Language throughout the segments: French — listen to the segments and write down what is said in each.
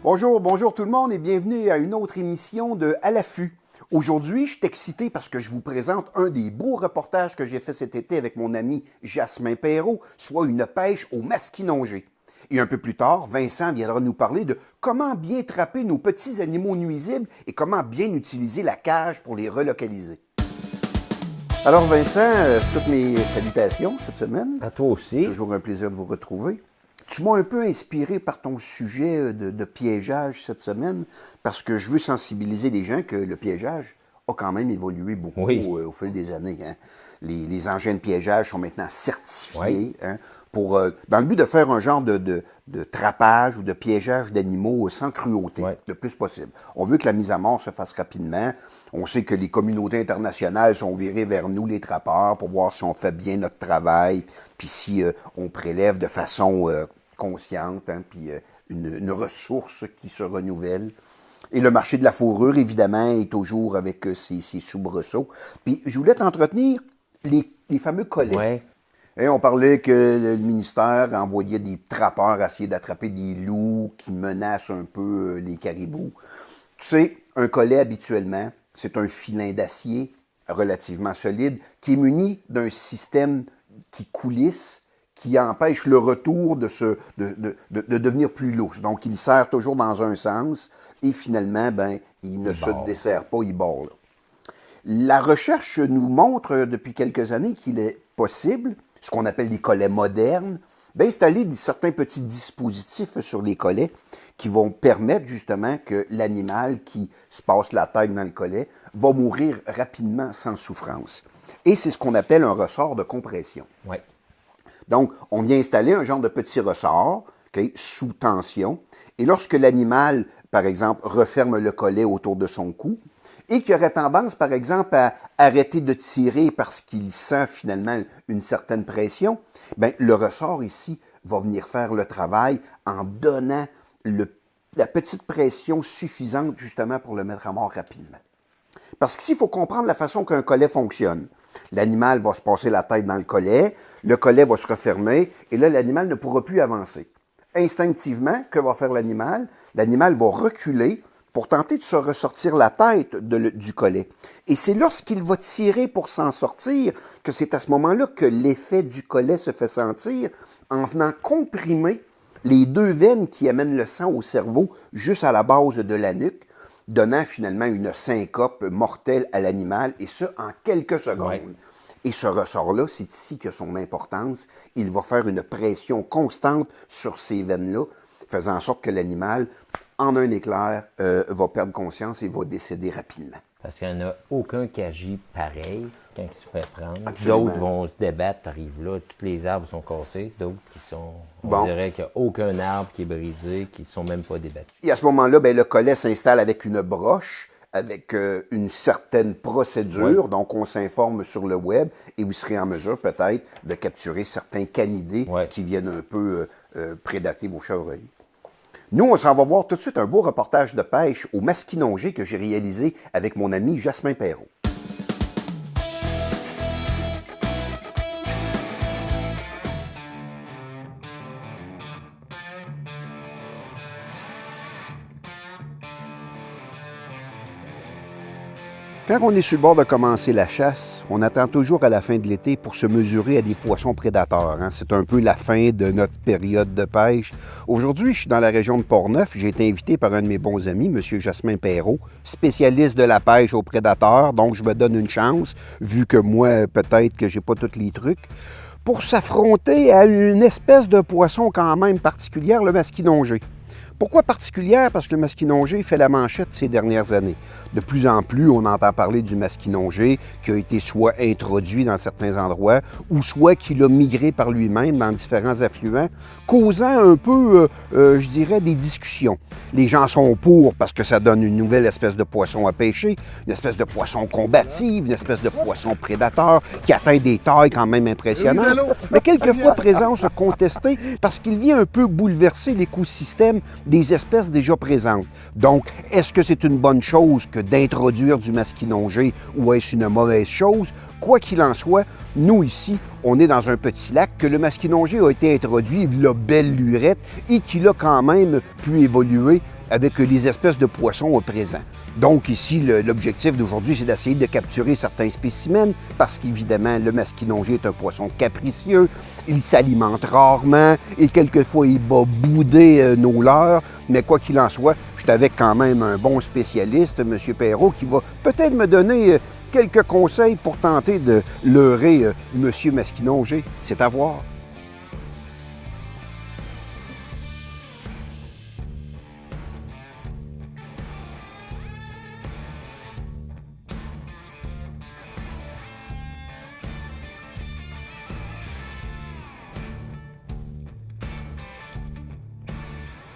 Bonjour tout le monde et bienvenue à une autre émission de À l'affût. Aujourd'hui, je suis excité parce que je vous présente un des beaux reportages que j'ai fait cet été avec mon ami Jasmin Perrault, soit une pêche au masquinongé. Et un peu plus tard, Vincent viendra nous parler de comment bien trapper nos petits animaux nuisibles et comment bien utiliser la cage pour les relocaliser. Alors Vincent, toutes mes salutations cette semaine. À toi aussi. Toujours un plaisir de vous retrouver. Tu m'as un peu inspiré par ton sujet de piégeage cette semaine, parce que je veux sensibiliser les gens que le piégeage a quand même évolué beaucoup au fil des années. Hein. Les engins de piégeage sont maintenant certifiés dans le but de faire un genre de trapage ou de piégeage d'animaux sans cruauté, le plus possible. On veut que la mise à mort se fasse rapidement. On sait que les communautés internationales sont virées vers nous, les trappeurs, pour voir si on fait bien notre travail, puis si on prélève de façon consciente, puis une ressource qui se renouvelle. Et le marché de la fourrure, évidemment, est toujours avec ses soubresauts. Puis je voulais t'entretenir les fameux collets. Ouais. Et on parlait que le ministère envoyait des trappeurs essayer d'attraper des loups qui menacent un peu les caribous. Tu sais, un collet, habituellement, c'est un filin d'acier relativement solide qui est muni d'un système qui coulisse, qui empêche le retour de devenir plus lousse. Donc, il serre toujours dans un sens et finalement, il ne se dessert pas, il bord. Là. La recherche nous montre depuis quelques années qu'il est possible, ce qu'on appelle des collets modernes, d'installer certains petits dispositifs sur les collets qui vont permettre justement que l'animal qui se passe la tête dans le collet va mourir rapidement sans souffrance. Et c'est ce qu'on appelle un ressort de compression. Ouais. Donc, on vient installer un genre de petit ressort sous tension. Et lorsque l'animal, par exemple, referme le collet autour de son cou et qu'il aurait tendance, par exemple, à arrêter de tirer parce qu'il sent finalement une certaine pression, le ressort ici va venir faire le travail en donnant la petite pression suffisante justement pour le mettre à mort rapidement. Parce qu'ici, il faut comprendre la façon qu'un collet fonctionne. L'animal va se passer la tête dans le collet va se refermer, et là, l'animal ne pourra plus avancer. Instinctivement, que va faire l'animal? L'animal va reculer pour tenter de se ressortir la tête du collet. Et c'est lorsqu'il va tirer pour s'en sortir que c'est à ce moment-là que l'effet du collet se fait sentir en venant comprimer les deux veines qui amènent le sang au cerveau juste à la base de la nuque, donnant finalement une syncope mortelle à l'animal, et ce, en quelques secondes. Ouais. Et ce ressort-là, c'est ici que son importance. Il va faire une pression constante sur ces veines-là, faisant en sorte que l'animal, en un éclair, va perdre conscience et va décéder rapidement. Parce qu'il n'y en a aucun qui agit pareil quand il se fait prendre. Absolument. D'autres vont se débattre, t'arrives là, tous les arbres sont cassés, d'autres qui sont... On dirait qu'il n'y a aucun arbre qui est brisé, qui ne sont même pas débattus. Et à ce moment-là, le collet s'installe avec une broche, avec une certaine procédure. Donc, on s'informe sur le web et vous serez en mesure peut-être de capturer certains canidés qui viennent un peu prédater vos chevreuils. Nous, on s'en va voir tout de suite un beau reportage de pêche au masquinongé que j'ai réalisé avec mon ami Jasmin Perrault. Quand on est sur le bord de commencer la chasse, on attend toujours à la fin de l'été pour se mesurer à des poissons prédateurs. Hein. C'est un peu la fin de notre période de pêche. Aujourd'hui, je suis dans la région de Portneuf. J'ai été invité par un de mes bons amis, M. Jasmin Perrault, spécialiste de la pêche aux prédateurs. Donc, je me donne une chance, vu que moi, peut-être que j'ai pas tous les trucs, pour s'affronter à une espèce de poisson quand même particulière, le masquinongé. Pourquoi particulière? Parce que le masquinongé fait la manchette ces dernières années. De plus en plus, on entend parler du masquinongé qui a été soit introduit dans certains endroits ou soit qu'il a migré par lui-même dans différents affluents, causant un peu, je dirais, des discussions. Les gens sont pour parce que ça donne une nouvelle espèce de poisson à pêcher, une espèce de poisson combatif, une espèce de poisson prédateur qui atteint des tailles quand même impressionnantes, mais quelquefois présence contestée parce qu'il vient un peu bouleverser l'écosystème des espèces déjà présentes. Donc, est-ce que c'est une bonne chose que d'introduire du masquinongé ou est-ce une mauvaise chose? Quoi qu'il en soit, nous ici, on est dans un petit lac que le masquinongé a été introduit, il a belle lurette et qu'il a quand même pu évoluer avec les espèces de poissons présents. Donc ici, l'objectif d'aujourd'hui, c'est d'essayer de capturer certains spécimens parce qu'évidemment, le masquinongé est un poisson capricieux, il s'alimente rarement et quelquefois il va bouder nos leurres, mais quoi qu'il en soit, je suis avec quand même un bon spécialiste, M. Perrault, qui va peut-être me donner quelques conseils pour tenter de leurrer M. Masquinongé. C'est à voir.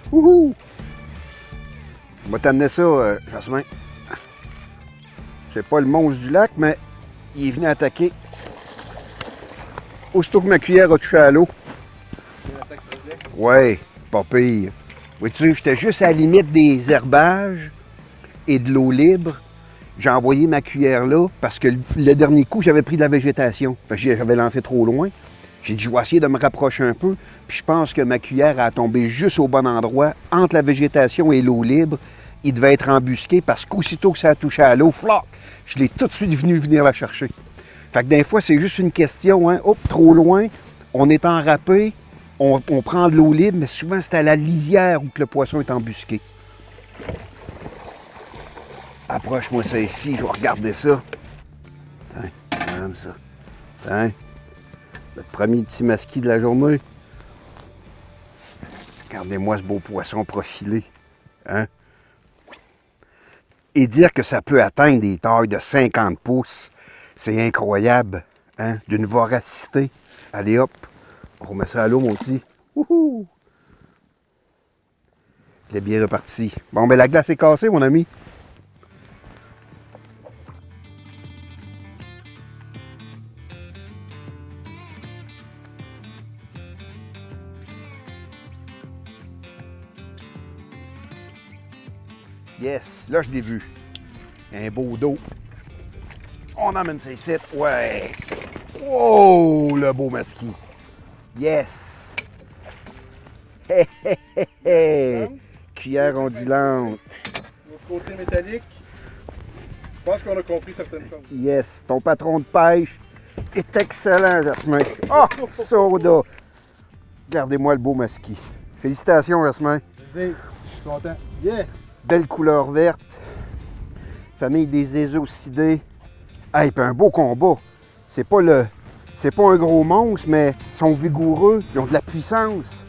Wouhou! On va t'amener ça, Jasmin. C'est pas le monstre du lac, mais il est venu attaquer. Aussitôt que ma cuillère a touché à l'eau. Ouais, pas pire. Vois-tu, j'étais juste à la limite des herbages et de l'eau libre. J'ai envoyé ma cuillère là parce que le dernier coup, j'avais pris de la végétation. J'avais lancé trop loin. J'ai dit, je vais essayer de me rapprocher un peu. Puis je pense que ma cuillère a tombé juste au bon endroit, entre la végétation et l'eau libre. Il devait être embusqué parce qu'aussitôt que ça a touché à l'eau, floc, je l'ai tout de suite venu venir la chercher. Fait que des fois, c'est juste une question, hein, hop, trop loin, on est enrapé, on prend de l'eau libre, mais souvent c'est à la lisière où que le poisson est embusqué. Approche-moi ça ici, je vais regarder ça. Tiens, comme ça. Tiens. Notre premier petit masquis de la journée. Regardez-moi ce beau poisson profilé. Hein? Et dire que ça peut atteindre des tailles de 50 pouces, c'est incroyable. Hein? D'une voracité. Allez hop, on remet ça à l'eau, mon petit. Wouhou! Il est bien reparti. Bon, ben la glace est cassée, mon ami. Yes, là je l'ai vu. Un beau dos. On emmène ça ici. Ouais. Oh, le beau masquis. Yes. Hé, hé, hé, hé. Cuillère ondulante. Notre côté métallique, je pense qu'on a compris certaines choses. Yes, ton patron de pêche est excellent, Jasmin. Oh, soda. Regardez-moi le beau masquis. Félicitations, Jasmin. Je suis content. Yeah! Belle couleur verte. Famille des ésocidés. Hey, puis un beau combat. C'est pas un gros monstre, mais ils sont vigoureux. Ils ont de la puissance.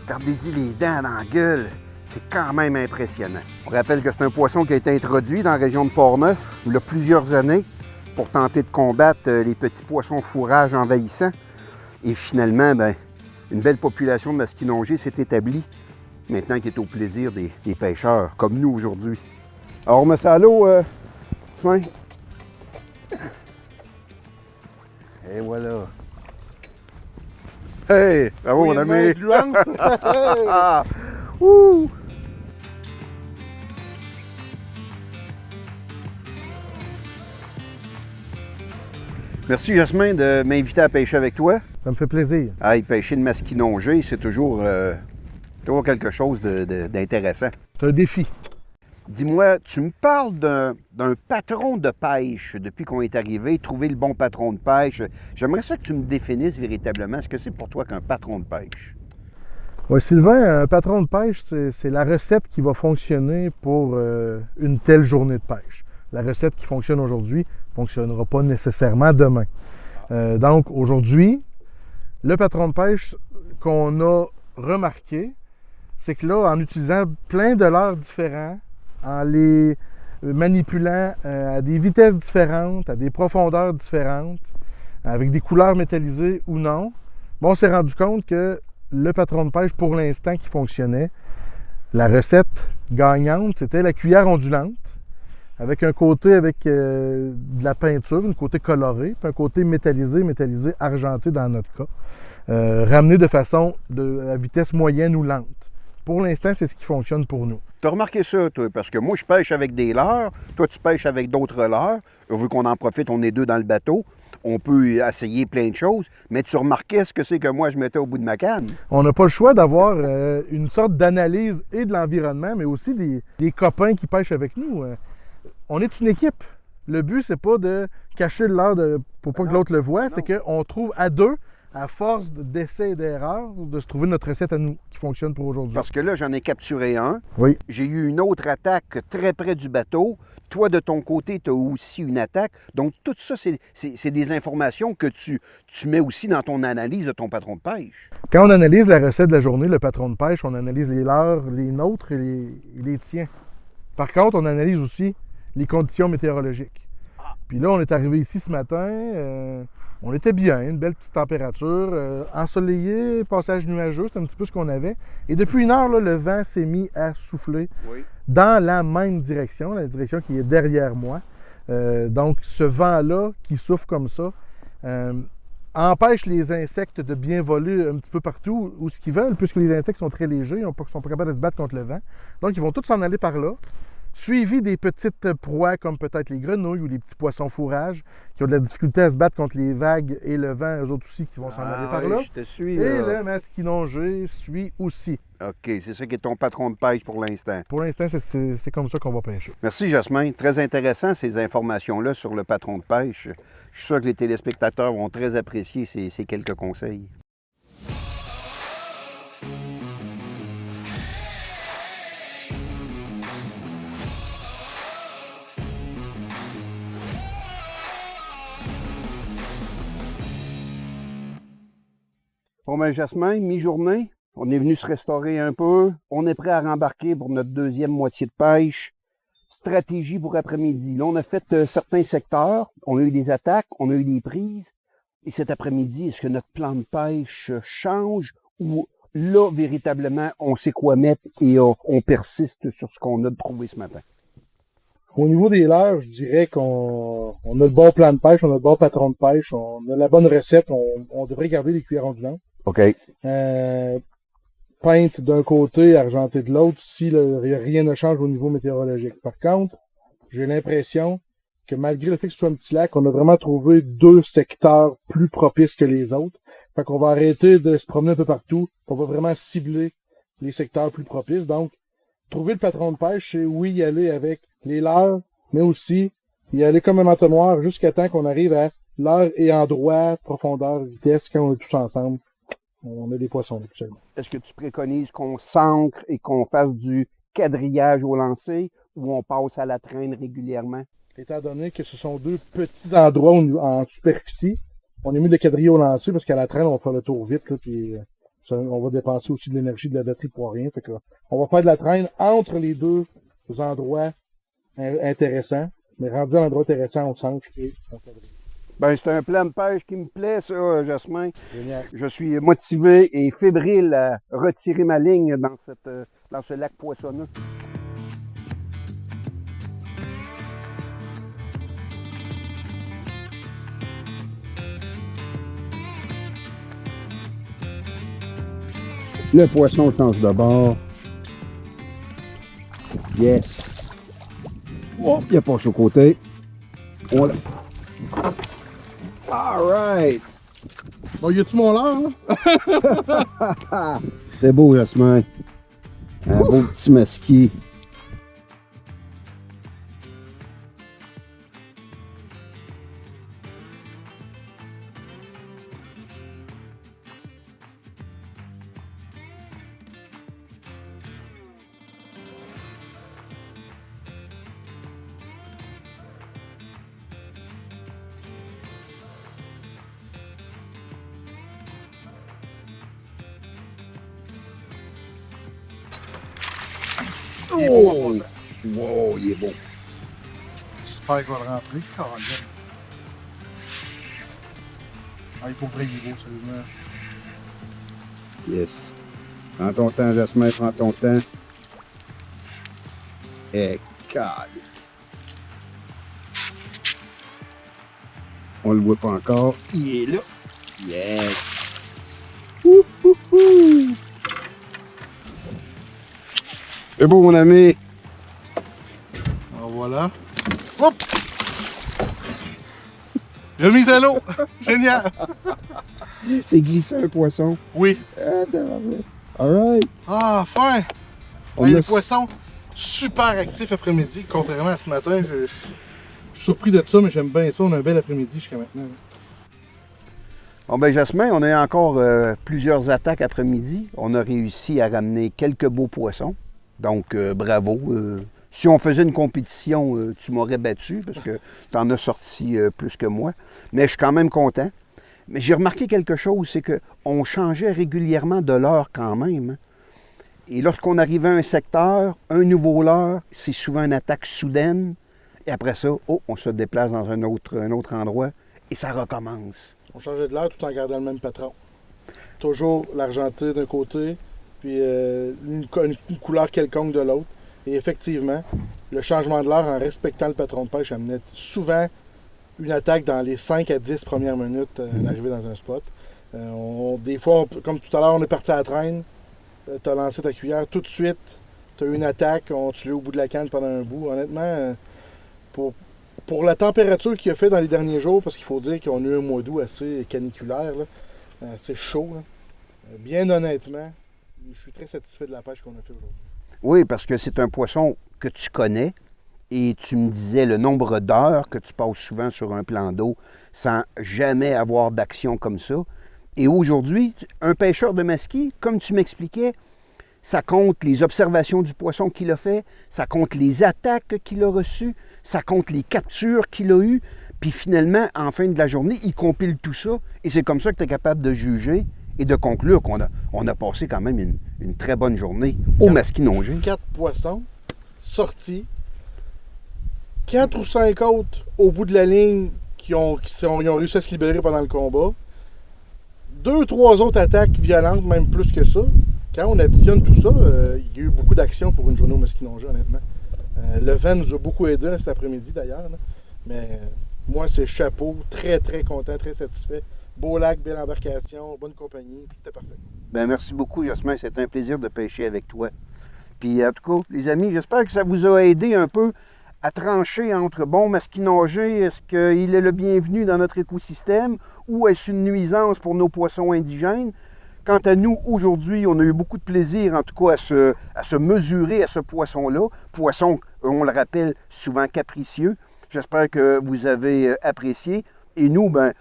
Regardez-y les dents dans la gueule. C'est quand même impressionnant. On rappelle que c'est un poisson qui a été introduit dans la région de Port-Neuf il y a plusieurs années pour tenter de combattre les petits poissons fourrage envahissants. Et finalement, ben, une belle population de masquinongés s'est établie. Maintenant qui est au plaisir des pêcheurs, comme nous aujourd'hui. Alors, on met ça à l'eau, tiens. Et voilà. Hey, bravo mon ami. Ouh. Merci Jasmin de m'inviter à pêcher avec toi. Ça me fait plaisir. Ah, pêcher de masquinongé, c'est toujours quelque chose d'intéressant. C'est un défi. Dis-moi, tu me parles d'un patron de pêche depuis qu'on est arrivé, trouver le bon patron de pêche. J'aimerais ça que tu me définisses véritablement ce que c'est pour toi qu'un patron de pêche. Oui, Sylvain, un patron de pêche, c'est la recette qui va fonctionner pour une telle journée de pêche. La recette qui fonctionne aujourd'hui ne fonctionnera pas nécessairement demain. Donc, aujourd'hui, le patron de pêche qu'on a remarqué, c'est que là, en utilisant plein de leurres différents, en les manipulant à des vitesses différentes, à des profondeurs différentes, avec des couleurs métallisées ou non, bon, on s'est rendu compte que le patron de pêche, pour l'instant, qui fonctionnait, la recette gagnante, c'était la cuillère ondulante, avec un côté avec de la peinture, un côté coloré, puis un côté métallisé argenté dans notre cas, ramené de façon à vitesse moyenne ou lente. Pour l'instant, c'est ce qui fonctionne pour nous. Tu as remarqué ça, toi? Parce que moi, je pêche avec des leurres, toi, tu pêches avec d'autres leurres. Vu qu'on en profite, on est deux dans le bateau. On peut essayer plein de choses, mais tu remarquais ce que c'est que moi, je mettais au bout de ma canne. On n'a pas le choix d'avoir une sorte d'analyse et de l'environnement, mais aussi des copains qui pêchent avec nous. On est une équipe. Le but, c'est pas de cacher le leurre pour pas que l'autre le voie, c'est qu'on trouve à deux, à force d'essais et d'erreurs, de se trouver notre recette à nous qui fonctionne pour aujourd'hui. Parce que là, j'en ai capturé un. Oui. J'ai eu une autre attaque très près du bateau. Toi, de ton côté, tu as aussi une attaque. Donc, tout ça, c'est des informations que tu mets aussi dans ton analyse de ton patron de pêche. Quand on analyse la recette de la journée, le patron de pêche, on analyse les leurres, les nôtres et les tiens. Par contre, on analyse aussi les conditions météorologiques. Puis là, on est arrivé ici ce matin, on était bien, une belle petite température, ensoleillé, passage nuageux, c'est un petit peu ce qu'on avait. Et depuis une heure, là, le vent s'est mis à souffler dans la même direction, la direction qui est derrière moi. Donc, ce vent-là qui souffle comme ça empêche les insectes de bien voler un petit peu partout où ce qu'ils veulent, puisque les insectes sont très légers, ils ne sont pas capables de se battre contre le vent. Donc, ils vont tous s'en aller par là, suivi des petites proies comme peut-être les grenouilles ou les petits poissons fourrages qui ont de la difficulté à se battre contre les vagues et le vent, eux autres aussi qui vont s'en aller par là. Je te suis, et le masquinongé suit aussi. OK, c'est ça qui est ton patron de pêche pour l'instant. Pour l'instant, c'est comme ça qu'on va pêcher. Merci, Jasmin. Très intéressant, ces informations-là sur le patron de pêche. Je suis sûr que les téléspectateurs vont très apprécier ces quelques conseils. Bon, ben, Jasmin, mi-journée, on est venu se restaurer un peu. On est prêt à rembarquer pour notre deuxième moitié de pêche. Stratégie pour après-midi. Là, on a fait certains secteurs. On a eu des attaques, on a eu des prises. Et cet après-midi, est-ce que notre plan de pêche change ou là, véritablement, on sait quoi mettre et on persiste sur ce qu'on a trouvé ce matin? Au niveau des leurres, je dirais qu'on a le bon plan de pêche, on a le bon patron de pêche, on a la bonne recette, on devrait garder les cuillères ondulantes. OK. Peinte d'un côté, argentée de l'autre, si rien ne change au niveau météorologique. Par contre, j'ai l'impression que malgré le fait que ce soit un petit lac, on a vraiment trouvé deux secteurs plus propices que les autres. Fait qu'on va arrêter de se promener un peu partout, on va vraiment cibler les secteurs plus propices. Donc, trouver le patron de pêche, c'est oui, y aller avec les leurres, mais aussi y aller comme un entonnoir jusqu'à temps qu'on arrive à leurre et endroit, profondeur, vitesse, quand on est tous ensemble. On a des poissons, absolument. Est-ce que tu préconises qu'on s'ancre et qu'on fasse du quadrillage au lancer ou on passe à la traîne régulièrement? Étant donné que ce sont deux petits endroits en superficie, on est mis de quadriller au lancer parce qu'à la traîne, on va faire le tour vite, là, puis on va dépenser aussi de l'énergie de la batterie pour rien. Fait que, on va faire de la traîne entre les deux endroits intéressants, mais rendu à un endroit intéressant, on s'ancre et on quadrille. Ben, c'est un plan de pêche qui me plaît, ça, Jasmin. Génial. Je suis motivé et fébrile à retirer ma ligne dans ce lac poissonneux. Le poisson change de bord. Yes. Oh, il a passé au côté. On l'a. All right. Bon, y a-tu mon leurre, là? C'est beau, Jasmin. Un beau petit masquis. Oh! Wow, il est beau. J'espère qu'il va le rentrer. Il faut vrai, il est beau, sérieusement. Yes. Prends ton temps, Jasmin, prends ton temps. Et calique. On le voit pas encore. Il est là. Yes. C'est beau, mon ami. Alors voilà. Hop! Remise à l'eau! Génial! C'est glissé un poisson. Oui. Alright. Ah, fin! On Hey, a- le poisson, super actif après-midi, contrairement à ce matin. Je suis surpris de ça, mais j'aime bien ça. On a un bel après-midi jusqu'à maintenant. Bon ben Jasmin, on a eu encore plusieurs attaques après-midi. On a réussi à ramener quelques beaux poissons. Donc bravo. Si on faisait une compétition, tu m'aurais battu parce que tu en as sorti plus que moi. Mais je suis quand même content. Mais j'ai remarqué quelque chose, c'est qu'on changeait régulièrement de leurre quand même. Hein. Et lorsqu'on arrivait à un secteur, un nouveau leurre, c'est souvent une attaque soudaine. Et après ça, on se déplace dans un autre endroit et ça recommence. On changeait de l'air tout en gardant le même patron. Toujours l'argenté d'un côté, puis une couleur quelconque de l'autre. Et effectivement, le changement de l'air en respectant le patron de pêche amenait souvent une attaque dans les 5 à 10 premières minutes d'arriver dans un spot. Des fois, comme tout à l'heure, on est parti à la traîne, tu as lancé ta cuillère, tout de suite, tu as eu une attaque, tu l'as au bout de la canne pendant un bout. Honnêtement, pour la température qu'il a fait dans les derniers jours, parce qu'il faut dire qu'on a eu un mois d'août assez caniculaire, assez chaud, là. Bien honnêtement, je suis très satisfait de la pêche qu'on a fait aujourd'hui. Oui, parce que c'est un poisson que tu connais et tu me disais le nombre d'heures que tu passes souvent sur un plan d'eau sans jamais avoir d'action comme ça. Et aujourd'hui, un pêcheur de masquis, comme tu m'expliquais, ça compte les observations du poisson qu'il a fait, ça compte les attaques qu'il a reçues, ça compte les captures qu'il a eues, puis finalement, en fin de la journée, il compile tout ça et c'est comme ça que tu es capable de juger et de conclure qu'on a passé quand même une très bonne journée au Masquinongé. 4 poissons sortis, 4 ou 5 autres au bout de la ligne ils ont réussi à se libérer pendant le combat. 2-3 autres attaques violentes, même plus que ça. Quand on additionne tout ça, il y a eu beaucoup d'actions pour une journée au Masquinongé, honnêtement. Le vent nous a beaucoup aidé cet après-midi d'ailleurs. Mais moi, c'est chapeau, très très content, très satisfait. Beau lac, belle embarcation, bonne compagnie, tout est parfait. Ben merci beaucoup, Jasmin. C'est un plaisir de pêcher avec toi. Puis en tout cas, les amis, j'espère que ça vous a aidé un peu à trancher entre, bon, Masquinongé, est-ce qu'il est le bienvenu dans notre écosystème ou est-ce une nuisance pour nos poissons indigènes? Quant à nous, aujourd'hui, on a eu beaucoup de plaisir, en tout cas, à se mesurer à ce poisson-là. Poisson, on le rappelle, souvent capricieux. J'espère que vous avez apprécié. Et nous, ben,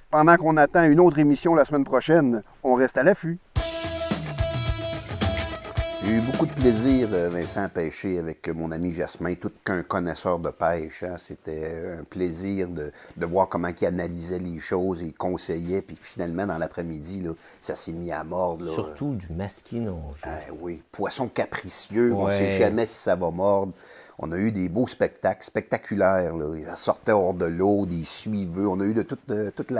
pendant qu'on attend une autre émission la semaine prochaine, on reste à l'affût. J'ai eu beaucoup de plaisir, Vincent, à pêcher avec mon ami Jasmin, tout qu'un connaisseur de pêche. Hein. C'était un plaisir de voir comment il analysait les choses et il conseillait. Puis finalement, dans l'après-midi, là, ça s'est mis à mordre. Là. Surtout du Masquinongé. Oui, poisson capricieux, on ne Ouais. sait jamais si ça va mordre. On a eu des beaux spectacles, spectaculaires. Là. Ils sortaient hors de l'eau, des suiveux. On a eu de toute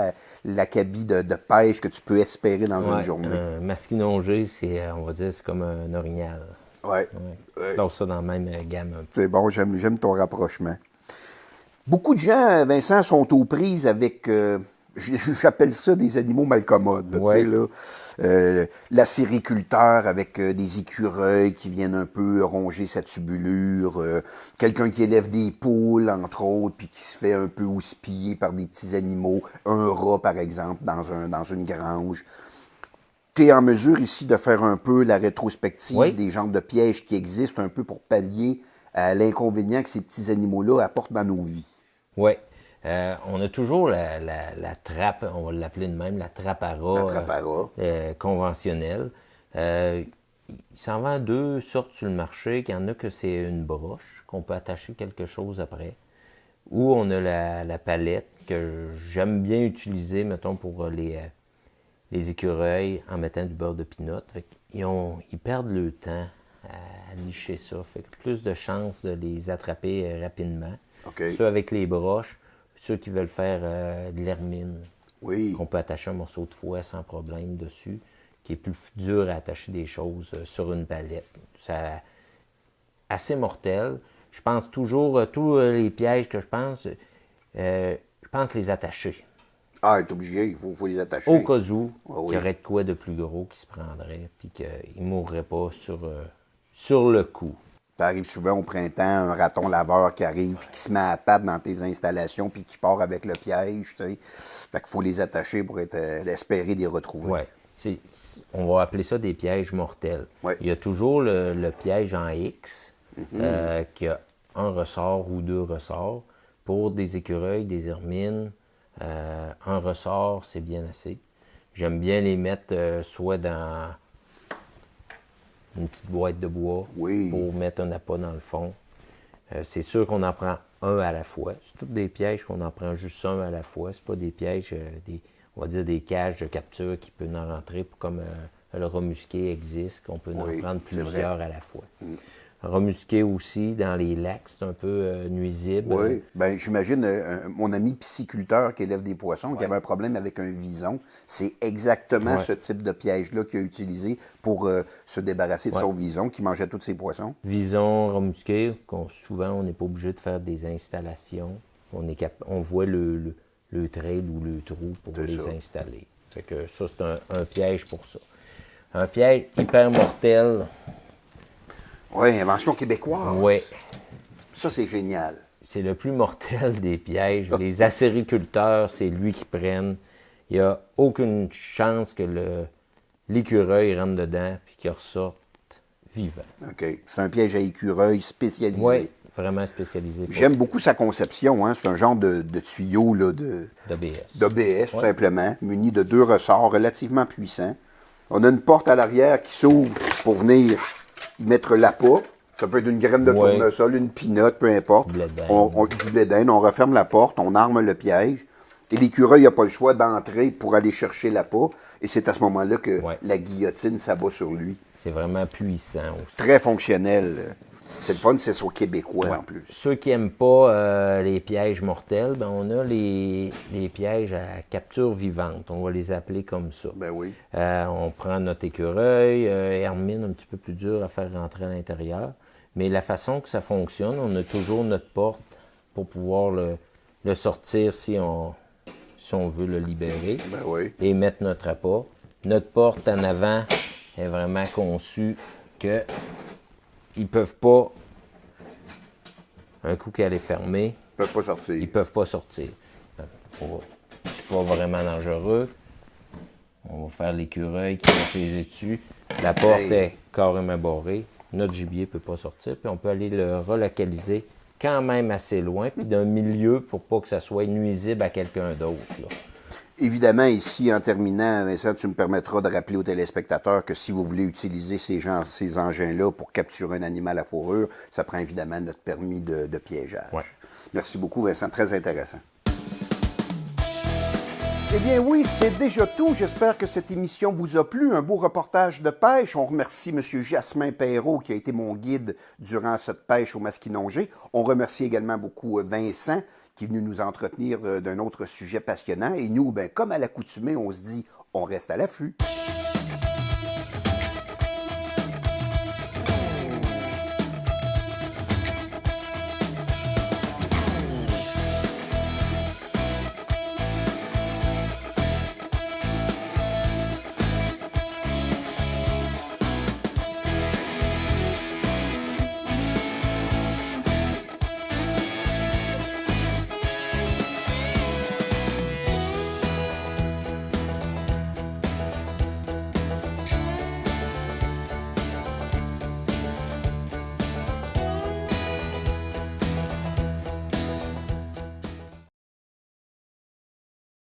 l'acabit de pêche que tu peux espérer dans une journée. Un Masquinongé, on va dire, c'est comme un orignal. Oui. Ouais. Lance ça dans la même gamme. Un peu. C'est bon, j'aime ton rapprochement. Beaucoup de gens, Vincent, sont aux prises avec, j'appelle ça des animaux malcommodes. Ouais. Tu sais, là, l'acériculteur avec des écureuils qui viennent un peu ronger sa tubulure, quelqu'un qui élève des poules, entre autres, puis qui se fait un peu houspiller par des petits animaux, un rat, par exemple, dans une grange. Tu es en mesure ici de faire un peu la rétrospective des genres de pièges qui existent un peu pour pallier à l'inconvénient que ces petits animaux-là apportent dans nos vies. Oui. On a toujours la trappe, on va l'appeler de même, la trappe à rat, La trappe à rat. conventionnelle. Il s'en vend 2 sortes sur le marché. Il y en a que c'est une broche, qu'on peut attacher quelque chose après. Ou on a la palette que j'aime bien utiliser, mettons, pour les écureuils en mettant du beurre de pinot. Fait ils perdent le temps à nicher ça. Fait que plus de chances de les attraper rapidement. OK. Ceux avec les broches, ceux qui veulent faire de l'hermine, Oui. qu'on peut attacher un morceau de foie sans problème dessus, qui est plus dur à attacher des choses sur une palette. C'est assez mortel. Je pense toujours, tous les pièges que je pense les attacher. Ah, il est obligé, il faut les attacher. Au cas où, Ah oui. qu'il y aurait de quoi de plus gros qui se prendrait, puis qu'il ne mourrait pas sur le coup. Ça arrive souvent au printemps, un raton laveur qui arrive, qui se met à patte dans tes installations, puis qui part avec le piège, tu sais. Fait qu'il faut les attacher pour espérer les retrouver. Oui. On va appeler ça des pièges mortels. Ouais. Il y a toujours le piège en X, qui a un ressort ou 2 ressorts. Pour des écureuils, des hermines, un ressort, c'est bien assez. J'aime bien les mettre soit dans une petite boîte de bois pour mettre un appât dans le fond. C'est sûr qu'on en prend un à la fois. C'est tous des pièges qu'on en prend juste un à la fois. C'est pas des pièges, on va dire des cages de capture qui peuvent en rentrer, comme le rat musqué existe, qu'on peut en prendre plusieurs à la fois. Rat musqué aussi, dans les lacs, c'est un peu nuisible. Oui, bien j'imagine mon ami pisciculteur qui élève des poissons, qui avait un problème avec un vison, c'est exactement ce type de piège-là qu'il a utilisé pour se débarrasser de son vison qui mangeait tous ses poissons. Vison, rat musqué, souvent on n'est pas obligé de faire des installations. On voit le trade ou le trou pour les installer. Fait que ça, c'est un piège pour ça. Un piège hyper mortel. Oui, invention québécoise. Oui. Ça, c'est génial. C'est le plus mortel des pièges. Les acériculteurs, c'est lui qui prennent. Il n'y a aucune chance que l'écureuil rentre dedans et qu'il ressorte vivant. OK. C'est un piège à écureuil spécialisé. Oui, vraiment spécialisé. J'aime beaucoup sa conception. Hein? C'est un genre de tuyau d'ABS, tout simplement, muni de 2 ressorts relativement puissants. On a une porte à l'arrière qui s'ouvre pour venir y mettre l'appât. Ça peut être une graine de tournesol, une pinotte, peu importe. Du blé d'Inde. On referme la porte, on arme le piège. Et l'écureuil n'a pas le choix d'entrer pour aller chercher l'appât. Et c'est à ce moment-là que la guillotine s'abat sur lui. C'est vraiment puissant aussi. Très fonctionnel. C'est le fun, c'est sur québécois en plus. Ceux qui n'aiment pas les pièges mortels, ben on a les pièges à capture vivante. On va les appeler comme ça. Ben oui. On prend notre écureuil, hermine un petit peu plus dur à faire rentrer à l'intérieur. Mais la façon que ça fonctionne, on a toujours notre porte pour pouvoir le sortir si on veut le libérer. Ben oui. Et mettre notre appât. Notre porte en avant est vraiment conçue que ils peuvent pas, un coup qu'elle est fermée, ils peuvent pas sortir. C'est pas vraiment dangereux. On va faire l'écureuil qui va peser dessus. La porte est carrément barrée. Notre gibier peut pas sortir. Puis on peut aller le relocaliser quand même assez loin, puis d'un milieu pour pas que ça soit nuisible à quelqu'un d'autre. Évidemment, ici, en terminant, Vincent, tu me permettras de rappeler aux téléspectateurs que si vous voulez utiliser ces engins-là pour capturer un animal à fourrure, ça prend évidemment notre permis de piégeage. Ouais. Merci beaucoup, Vincent. Très intéressant. Eh bien oui, c'est déjà tout. J'espère que cette émission vous a plu. Un beau reportage de pêche. On remercie M. Jasmin Perrault qui a été mon guide durant cette pêche au Masquinongé. On remercie également beaucoup Vincent qui est venu nous entretenir d'un autre sujet passionnant. Et nous, comme à l'accoutumée, on se dit, on reste à l'affût.